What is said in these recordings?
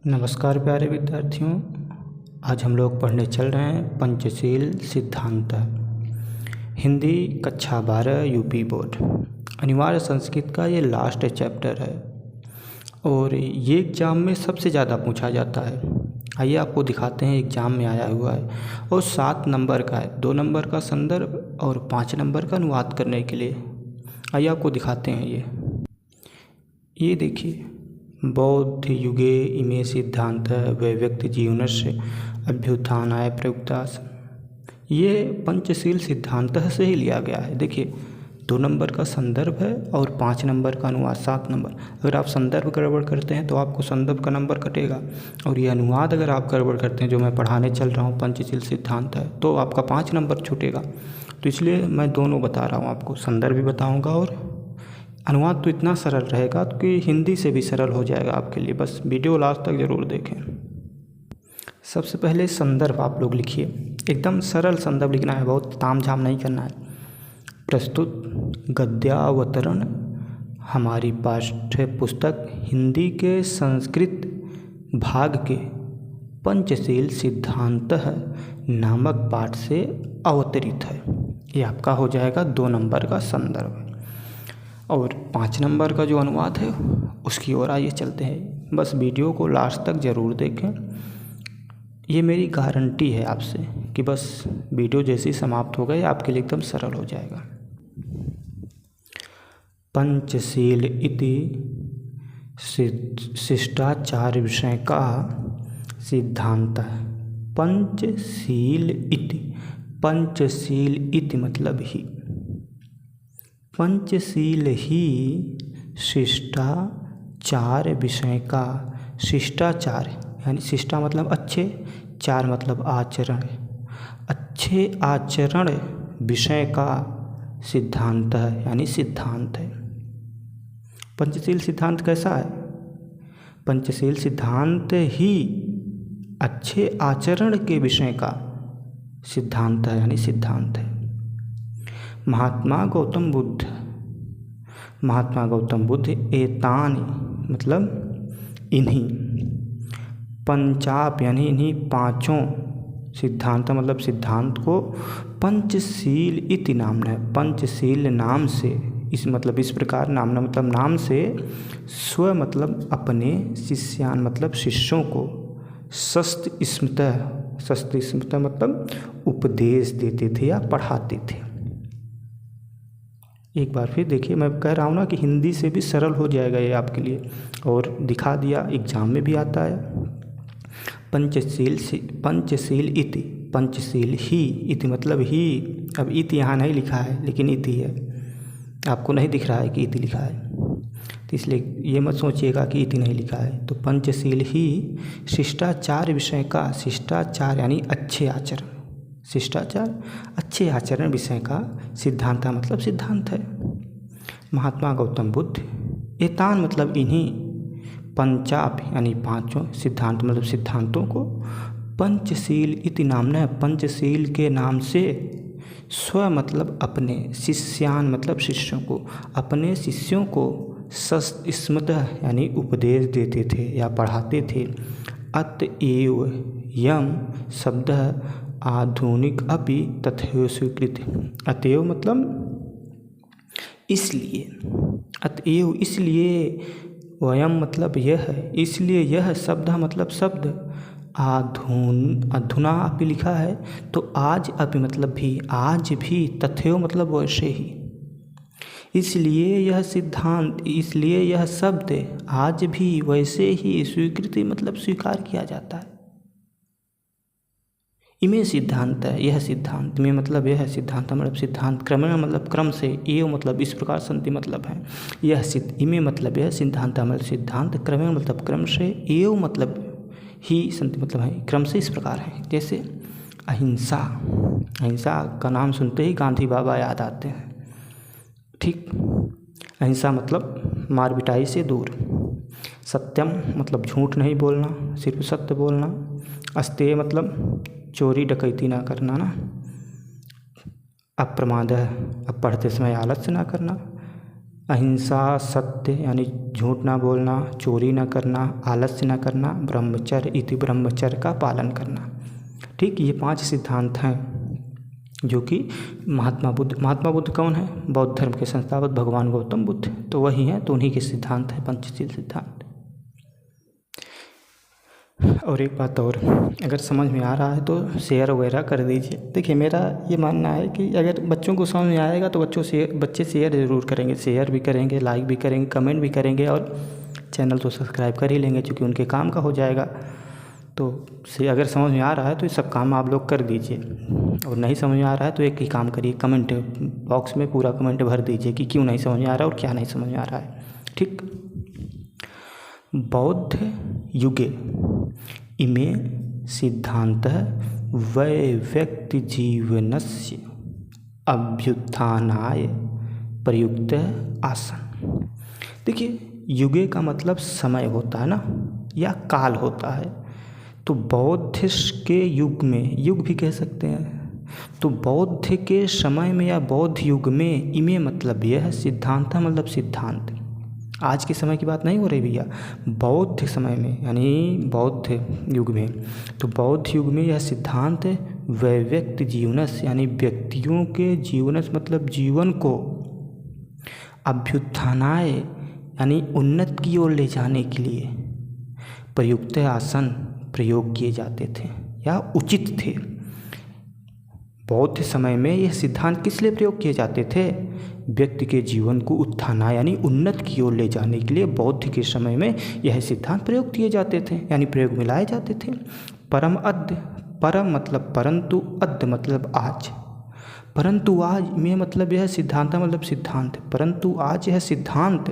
नमस्कार प्यारे विद्यार्थियों। आज हम लोग पढ़ने चल रहे हैं पंचशील सिद्धांत, हिंदी कक्षा 12 यूपी बोर्ड। अनिवार्य संस्कृत का ये लास्ट चैप्टर है और ये एग्ज़ाम में सबसे ज़्यादा पूछा जाता है। आइए आपको दिखाते हैं, एग्ज़ाम में आया हुआ है और 7 नंबर का है, 2 नंबर का संदर्भ और 5 नंबर का अनुवाद करने के लिए। आइए आपको दिखाते हैं। ये देखिए, बौद्ध युगे इमे सिद्धांत वैव्यक्त जीवनस्य अभ्युत्थानाय प्रयुक्ताः। ये पंचशील सिद्धांत से ही लिया गया है। देखिए, 2 नंबर का संदर्भ है और 5 नंबर का अनुवाद, 7 नंबर। अगर आप संदर्भ गड़बड़ करते हैं तो आपको संदर्भ का नंबर कटेगा, और ये अनुवाद अगर आप गड़बड़ करते हैं, जो मैं पढ़ाने चल रहा हूँ पंचशील सिद्धांत है, तो आपका 5 नंबर छूटेगा। तो इसलिए मैं दोनों बता रहा हूँ आपको, संदर्भ भी बताऊँगा और अनुवाद तो इतना सरल रहेगा कि हिंदी से भी सरल हो जाएगा आपके लिए। बस वीडियो लास्ट तक ज़रूर देखें। सबसे पहले संदर्भ आप लोग लिखिए, एकदम सरल संदर्भ लिखना है, बहुत तामझाम नहीं करना है। प्रस्तुत गद्यावतरण हमारी पाठ्य पुस्तक हिंदी के संस्कृत भाग के पंचशील सिद्धांत नामक पाठ से अवतरित है। ये आपका हो जाएगा 2 नंबर का संदर्भ। और 5 नंबर का जो अनुवाद है उसकी ओर आइए चलते हैं। बस वीडियो को लास्ट तक ज़रूर देखें। ये मेरी गारंटी है आपसे कि बस वीडियो जैसे ही समाप्त हो गए आपके लिए एकदम सरल हो जाएगा। पंचशील इति शिष्टाचार विषय का सिद्धांत है। पंचशील इति, पंचशील इति मतलब ही, पंचशील ही शिष्टाचार विषय का, शिष्टाचार यानी शिष्टा मतलब अच्छे, चार मतलब आचरण, अच्छे आचरण विषय का सिद्धांत है, यानी सिद्धांत है। पंचशील सिद्धांत कैसा है? पंचशील सिद्धांत ही अच्छे आचरण के विषय का सिद्धांत है, यानी सिद्धांत है। महात्मा गौतम बुद्ध एतानि मतलब इन्हीं, पंचाप यानी इन्हीं 5 सिद्धांत मतलब सिद्धांत को पंचशील इति नामना है। पंचशील नाम से, इस मतलब इस प्रकार नामना मतलब नाम से, स्व मतलब अपने, शिष्यान मतलब शिष्यों को, शस्त्र स्मृतः मतलब उपदेश देते थे या पढ़ाते थे। एक बार फिर देखिए, मैं कह रहा हूँ ना कि हिंदी से भी सरल हो जाएगा ये आपके लिए, और दिखा दिया, एग्जाम में भी आता है। पंचशील इति, पंचशील ही, इति मतलब ही। अब इति यहाँ नहीं लिखा है लेकिन इति है, आपको नहीं दिख रहा है कि इति लिखा है, तो इसलिए ये मत सोचिएगा कि इति नहीं लिखा है। तो पंचशील ही शिष्टाचार विषय का, शिष्टाचार यानी अच्छे आचरण, शिष्टाचार अच्छे आचरण विषय का सिद्धांत मतलब सिद्धांत है। महात्मा गौतम बुद्ध, एतान मतलब इन्हीं, पंचाप यानी 5 सिद्धांत मतलब सिद्धांतों को, पंचशील इति नामना है, पंचशील के नाम से, स्व मतलब अपने, शिष्यान मतलब शिष्यों को, अपने शिष्यों को स्मृतः यानी उपदेश देते थे या पढ़ाते थे। अतएव यम शब्द आधुनिक अपि तथैव स्वीकृत। अतएव मतलब इसलिए, अतएव इसलिए, वयम मतलब यह, इसलिए यह शब्द मतलब शब्द, अधुना अपि लिखा है तो आज अपि मतलब भी, आज भी, तथैव मतलब वैसे ही, इसलिए यह सिद्धांत, इसलिए यह शब्द आज भी वैसे ही, स्वीकृति मतलब स्वीकार किया जाता है। इमे सिद्धांत है, यह सिद्धांत, में मतलब यह सिद्धांत मतलब सिद्धांत, क्रमेण मतलब क्रम से, एव मतलब इस प्रकार, संति मतलब है, यह इमे मतलब यह सिद्धांत मतलब सिद्धांत, क्रमेण मतलब क्रम से, एव मतलब ही, संति मतलब है क्रम से, इस प्रकार है। जैसे अहिंसा, अहिंसा का नाम सुनते ही गांधी बाबा याद आते हैं, ठीक। अहिंसा मतलब मार पिटाई से दूर। सत्यम मतलब झूठ नहीं बोलना, सिर्फ सत्य बोलना। अस्तेय मतलब चोरी डकैती ना करना ना। अप्रमाद, अब पढ़ते समय आलस्य ना करना। अहिंसा, सत्य यानी झूठ ना बोलना, चोरी ना करना, आलस्य ना करना, ब्रह्मचर्य इति ब्रह्मचर्य का पालन करना। ठीक, ये 5 सिद्धांत हैं जो कि महात्मा बुद्ध कौन है? बौद्ध धर्म के संस्थापक भगवान गौतम बुद्ध, तो वही हैं, तो उन्हीं के सिद्धांत हैं पंचशील सिद्धांत। और एक बात और, अगर समझ में आ रहा है तो शेयर वगैरह कर दीजिए। देखिए, मेरा ये मानना है कि अगर बच्चों को समझ में आएगा तो बच्चे शेयर ज़रूर करेंगे, शेयर भी करेंगे, लाइक भी करेंगे, कमेंट भी करेंगे, और चैनल तो सब्सक्राइब कर ही लेंगे क्योंकि उनके काम का हो जाएगा। तो अगर समझ में आ रहा है तो ये सब काम आप लोग कर दीजिए, और नहीं समझ में आ रहा है तो एक ही काम करिए, कमेंट बॉक्स में पूरा कमेंट भर दीजिए कि क्यों नहीं समझ में आ रहा है और क्या नहीं समझ में आ रहा है। ठीक। बौद्ध युगे इमे सिद्धान्तः वैव्यक्तिजीवनस्य अभ्युत्थानाय प्रयुक्तः आसन्। देखिए, युगे का मतलब समय होता है ना, या काल होता है। तो बौद्ध के युग में, युग भी कह सकते हैं, तो बौद्ध के समय में या बौद्ध युग में, इमे मतलब यह सिद्धांत मतलब सिद्धांत, आज के समय की बात नहीं हो रही भैया, बौद्ध समय में यानी बौद्ध युग में। तो बौद्ध युग में यह सिद्धांत वैव्यक्ति जीवनस यानी व्यक्तियों के जीवनस मतलब जीवन को अभ्युत्थानाय यानी उन्नत की ओर ले जाने के लिए प्रयुक्त आसन प्रयोग किए जाते थे या उचित थे। बौद्ध समय में यह सिद्धांत किस लिए प्रयोग किए जाते थे? व्यक्ति के जीवन को उत्थाना यानी उन्नत की ओर ले जाने के लिए बौद्ध के समय में यह सिद्धांत प्रयोग किए जाते थे, यानी प्रयोग में लाए जाते थे। परम अद्य, परम मतलब परंतु, अद्य मतलब आज, परंतु आज में मतलब यह सिद्धांत मतलब सिद्धांत, परंतु आज यह सिद्धांत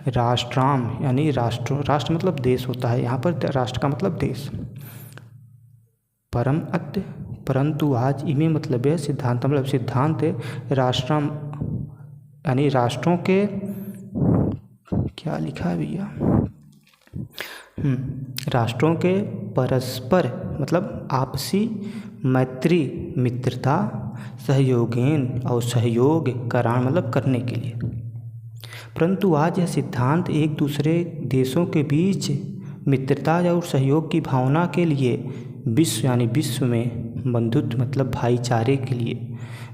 राष्ट्राम यानी राष्ट्र मतलब देश होता है, यहाँ पर राष्ट्र का मतलब देश। परम अद्य परंतु आज, इमे मतलब यह सिद्धांत मतलब सिद्धांत राष्ट्राम यानी राष्ट्रों के, क्या लिखा है भैया, राष्ट्रों के परस्पर मतलब आपसी मैत्री, मित्रता, सहयोगेन और सहयोग करान मतलब करने के लिए। परंतु आज यह सिद्धांत एक दूसरे देशों के बीच मित्रता और सहयोग की भावना के लिए, विश्व यानी विश्व में बंधुत्व मतलब भाईचारे के लिए,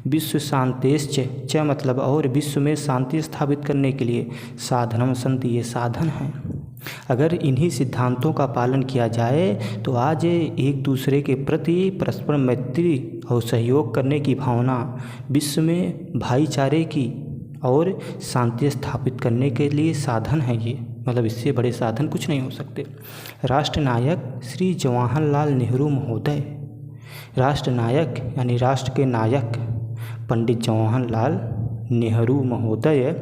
विश्व शांतेश्च च मतलब और विश्व में शांति स्थापित करने के लिए साधनम संति ये साधन हैं। अगर इन्हीं सिद्धांतों का पालन किया जाए तो आज एक दूसरे के प्रति परस्पर मैत्री और सहयोग करने की भावना, विश्व में भाईचारे की और शांति स्थापित करने के लिए साधन है ये, मतलब इससे बड़े साधन कुछ नहीं हो सकते। राष्ट्रनायक श्री जवाहरलाल नेहरू महोदय, राष्ट्रनायक यानी राष्ट्र के नायक पंडित जवाहरलाल नेहरू महोदय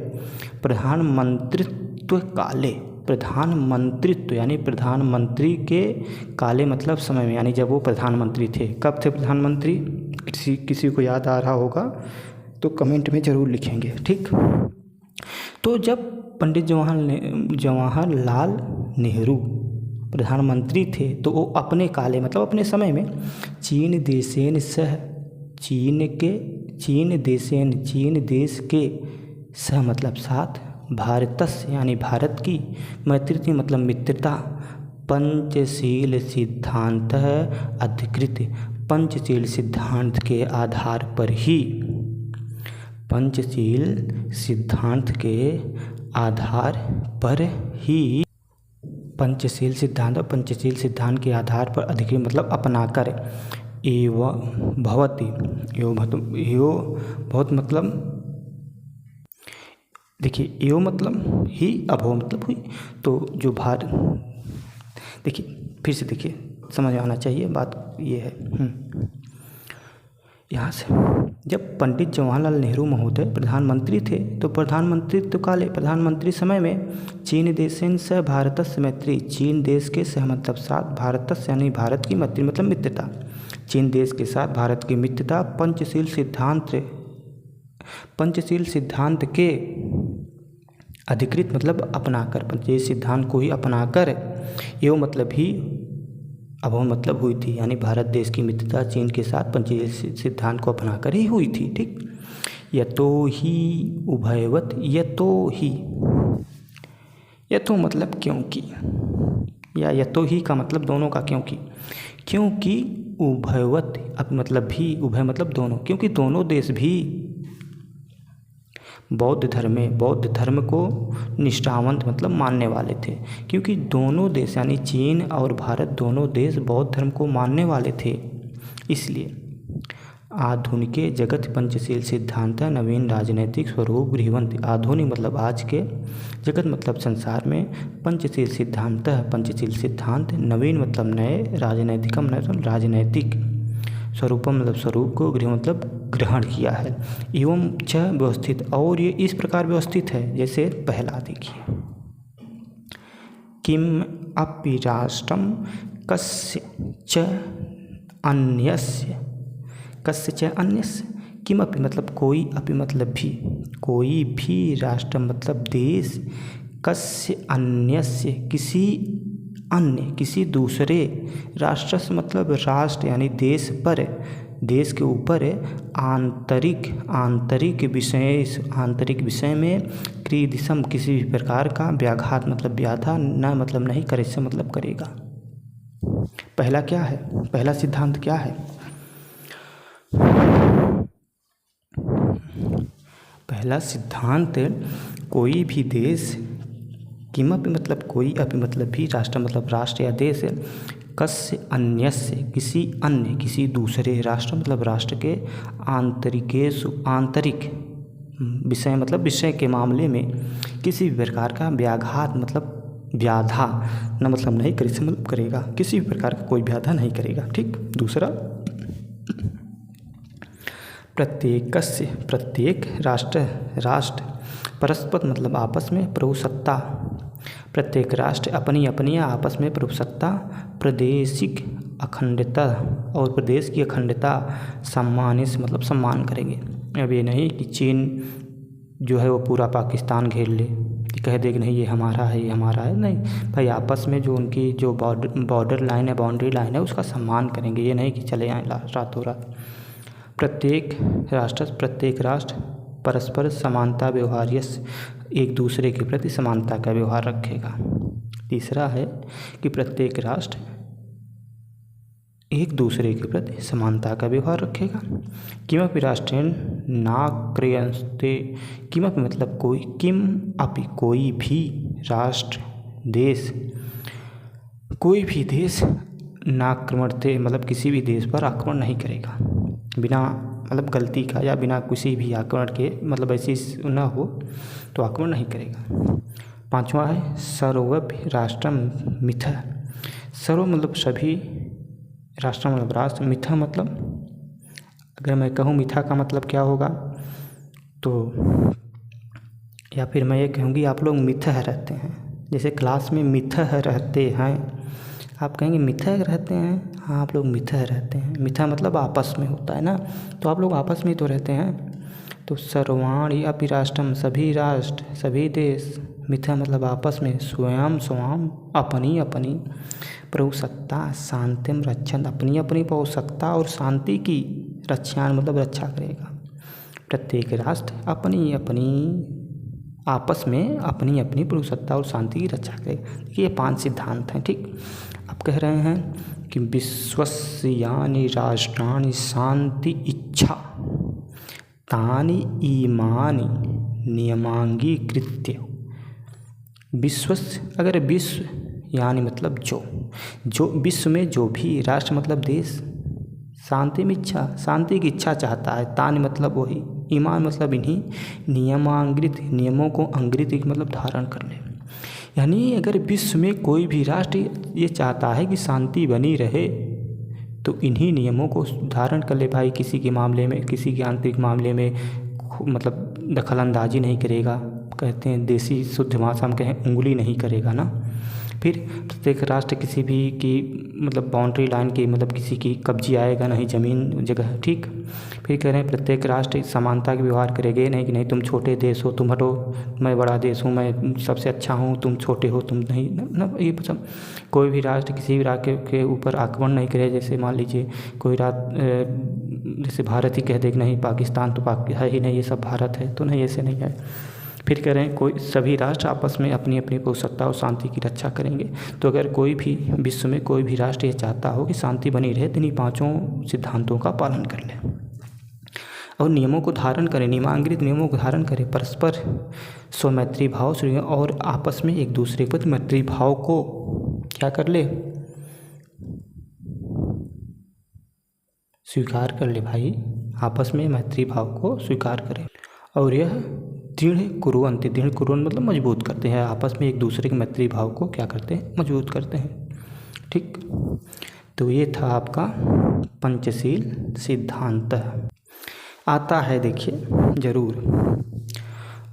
प्रधानमंत्रित्व काले, प्रधानमंत्रित्व यानी प्रधानमंत्री के काले मतलब समय में, यानी जब वो प्रधानमंत्री थे। कब थे प्रधानमंत्री? किसी को याद आ रहा होगा तो कमेंट में ज़रूर लिखेंगे। ठीक, तो जब पंडित जवाहरलाल नेहरू प्रधानमंत्री थे तो वो अपने काले मतलब अपने समय में चीन देशेन सह, चीन देश के सह मतलब साथ, भारतस यानी भारत की, मैत्री मतलब मित्रता, पंचशील सिद्धांत अधिकृत, पंचशील सिद्धांत के आधार पर ही, पंचशील सिद्धांत के आधार पर ही, पंचशील सिद्धांत के आधार पर अधिकृत मतलब अपनाकर, एवं भवति, बहुत मतलब देखिए, एवं मतलब ही, अभव मतलब हुई, तो जो देखिए फिर से देखिए, समझ आना चाहिए बात ये है। यहाँ से जब पंडित जवाहरलाल नेहरू महोदय प्रधानमंत्री थे तो प्रधानमंत्रित्व काले प्रधानमंत्री समय में चीन देशेन सह भारतस्य मैत्री, चीन देश के सह मतलब साथ, भारतस्य यानी भारत की मैत्री मतलब मित्रता, चीन देश के साथ भारत की मित्रता, पंचशील सिद्धांत के अधिकृत मतलब अपनाकर, पंचशील सिद्धांत को ही अपनाकर, एवं मतलब ही, अभव मतलब हुई थी, यानी भारत देश की मित्रता चीन के साथ पंचशील सिद्धांत को अपनाकर ही हुई थी। ठीक, यतो ही उभयवत, यतो ही, यतो मतलब क्योंकि, या यतो ही का मतलब दोनों का क्योंकि, क्योंकि उभयवत अब मतलब भी, उभय मतलब दोनों, क्योंकि दोनों देश भी बौद्ध धर्म को निष्ठावंत मतलब मानने वाले थे। क्योंकि दोनों देश यानी चीन और भारत दोनों देश बौद्ध धर्म को मानने वाले थे, इसलिए आधुनिके जगत पंचशील सिद्धांत नवीन राजनैतिक स्वरूप गृहवंत। आधुनिक मतलब आज के, जगत मतलब संसार में, पंचशील सिद्धांत नवीन मतलब नए, राजनैतिकम मतलब राजनैतिक, स्वरूपम मतलब स्वरूप को, गृह मतलब ग्रहण किया है, एवं च व्यवस्थित, और ये इस प्रकार व्यवस्थित है। जैसे पहला देखिए, किम अपि राष्ट्रम कस्य च अन्यस्य, कस्य च अन्यस्य, किम अपि मतलब कोई, अपि मतलब भी, कोई भी, राष्ट्र मतलब देश, कस्य अन्यस्य किसी अन्य, किसी दूसरे, राष्ट्र से मतलब राष्ट्र यानी देश पर, देश के ऊपर आंतरिक विषय में क्रीदिशम किसी भी प्रकार का व्याघात मतलब व्याधा, न मतलब नहीं, करे से मतलब करेगा। पहला क्या है, पहला सिद्धांत क्या है, पहला सिद्धांत, कोई भी देश, किमपि मतलब कोई, अपि मतलब भी, राष्ट्र मतलब राष्ट्र या देश, कस्य अन्यस्य किसी अन्य, किसी दूसरे, राष्ट्र मतलब राष्ट्र के, आंतरिकेषु आंतरिक, विषय मतलब विषय के मामले में, किसी भी प्रकार का व्याघात मतलब व्याधा, न मतलब नहीं, करे से मतलब करेगा, किसी भी प्रकार का कोई व्याधा नहीं करेगा। ठीक। दूसरा, प्रत्येकस्य प्रत्येक, राष्ट्र परस्पर मतलब आपस में, प्रभुसत्ता, प्रत्येक राष्ट्र अपनी अपनी आपस में प्रभुसत्ता, प्रादेशिक अखंडता और प्रदेश की अखंडता सम्मानित मतलब सम्मान करेंगे। अब ये नहीं कि चीन जो है वो पूरा पाकिस्तान घेर ले, कह दे कि नहीं ये हमारा है, ये हमारा है, नहीं भाई, आपस में जो उनकी जो बॉर्डर लाइन है, बाउंड्री लाइन है, उसका सम्मान करेंगे। ये नहीं कि चले आए रातों रात। प्रत्येक राष्ट्र परस्पर समानता व्यवहार्य, एक दूसरे के प्रति समानता का व्यवहार रखेगा। तीसरा है कि प्रत्येक राष्ट्र एक दूसरे के प्रति समानता का व्यवहार रखेगा। किमपि राष्ट्रेण नाक्रियन्ते, किमपि मतलब कोई, किम अपि कोई भी राष्ट्र, देश, कोई भी देश, नाक्रमणते मतलब किसी भी देश पर आक्रमण नहीं करेगा, बिना मतलब गलती का या बिना किसी भी आक्रमण के, मतलब ऐसी न हो तो आक्रमण नहीं करेगा। पांचवा है सर्वभि राष्ट्रम मिथ, सर्व मतलब सभी, राष्ट्र मतलब राष्ट्र, मिथा मतलब, अगर मैं कहूँ मिथा का मतलब क्या होगा, तो या फिर मैं ये कहूँगी आप लोग मिथः रहते हैं, जैसे क्लास में मिथः रहते हैं, आप कहेंगे मिथः रहते हैं, हाँ आप लोग मिथः रहते हैं, मिथा मतलब आपस में होता है ना, तो आप लोग आपस में तो रहते हैं। तो सर्वाणि अपि राष्ट्रम सभी राष्ट्र, सभी देश, मिथा मतलब आपस में, स्वयं स्वाम अपनी अपनी, प्रभुसत्ता शांतिम रक्षण, अपनी अपनी प्रभुसत्ता और शांति की रक्षा मतलब रक्षा करेगा। प्रत्येक राष्ट्र अपनी अपनी आपस में अपनी अपनी प्रभुसत्ता और शांति की रक्षा करेगा। ये 5 सिद्धांत हैं। ठीक। अब कह रहे हैं कि विश्वस्यानि राष्ट्राणि शांति इच्छा तानि इमानि नियमांगीकृत्य। विश्वस्य, अगर विश्व यानी मतलब जो विश्व में जो भी, राष्ट्र मतलब देश, शांति में इच्छा, शांति की इच्छा चाहता है, तानि मतलब वही, ईमान मतलब इन्हीं, नियमांग्रित नियमों को, अंग्रित मतलब धारण कर ले, यानी अगर विश्व में कोई भी राष्ट्र ये चाहता है कि शांति बनी रहे तो इन्हीं नियमों को धारण कर ले भाई। किसी के मामले में, किसी के आंतरिक मामले में मतलब दखल अंदाजी नहीं करेगा, कहते हैं देसी शुद्ध भाषा में कहें उंगली नहीं करेगा ना। फिर प्रत्येक राष्ट्र किसी भी की मतलब बाउंड्री लाइन की मतलब किसी की कब्जी आएगा नहीं ज़मीन जगह, ठीक। फिर कह रहे हैं प्रत्येक राष्ट्र समानता के व्यवहार करेंगे, नहीं कि नहीं तुम छोटे देश हो, तुम हटो, मैं बड़ा देश हूँ, मैं सबसे अच्छा हूँ, तुम छोटे हो, तुम नहीं, मतलब ये सब कोई भी राष्ट्र किसी भी राष्ट्र के ऊपर आक्रमण नहीं करे। जैसे मान लीजिए कोई जैसे भारत ही कह दे कि नहीं पाकिस्तान तो है ही नहीं, ये सब भारत है, तो नहीं, ऐसे नहीं है। फिर कह रहे हैं कोई सभी राष्ट्र आपस में अपनी अपनी सत्ता और शांति की रक्षा करेंगे। तो अगर कोई भी विश्व में कोई भी राष्ट्र ये चाहता हो कि शांति बनी रहे तो इन्हीं पाँचों सिद्धांतों का पालन कर ले और नियमों को धारण करें, नियमांकित नियमों को धारण करें, परस्पर स्वमैत्री भाव से और आपस में एक दूसरे के प्रति मैत्री भाव को क्या कर ले, स्वीकार कर ले भाई, आपस में मैत्री भाव को स्वीकार करें। और यह दृढ़ कुरुवंत मतलब मजबूत करते हैं, आपस में एक दूसरे के मैत्री भाव को क्या करते हैं, मजबूत करते हैं, ठीक। तो ये था आपका पंचशील सिद्धांत। आता है देखिए ज़रूर,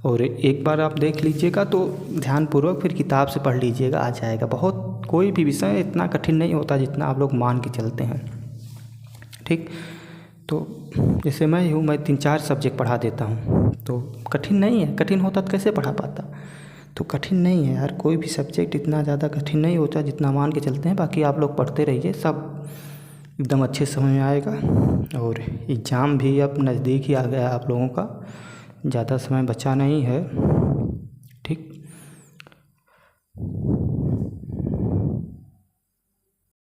और एक बार आप देख लीजिएगा तो ध्यानपूर्वक फिर किताब से पढ़ लीजिएगा, आ जाएगा। बहुत कोई भी विषय इतना कठिन नहीं होता जितना आप लोग मान के चलते हैं, ठीक। तो जैसे मैं हूँ, मैं 3-4 सब्जेक्ट पढ़ा देता हूँ, तो कठिन नहीं है, कठिन होता तो कैसे पढ़ा पाता। तो कठिन नहीं है यार, कोई भी सब्जेक्ट इतना ज़्यादा कठिन नहीं होता जितना मान के चलते हैं। बाकी आप लोग पढ़ते रहिए, सब एकदम अच्छे समझ में आएगा। और एग्ज़ाम भी अब नज़दीक ही आ गया आप लोगों का, ज़्यादा समय बचा नहीं है।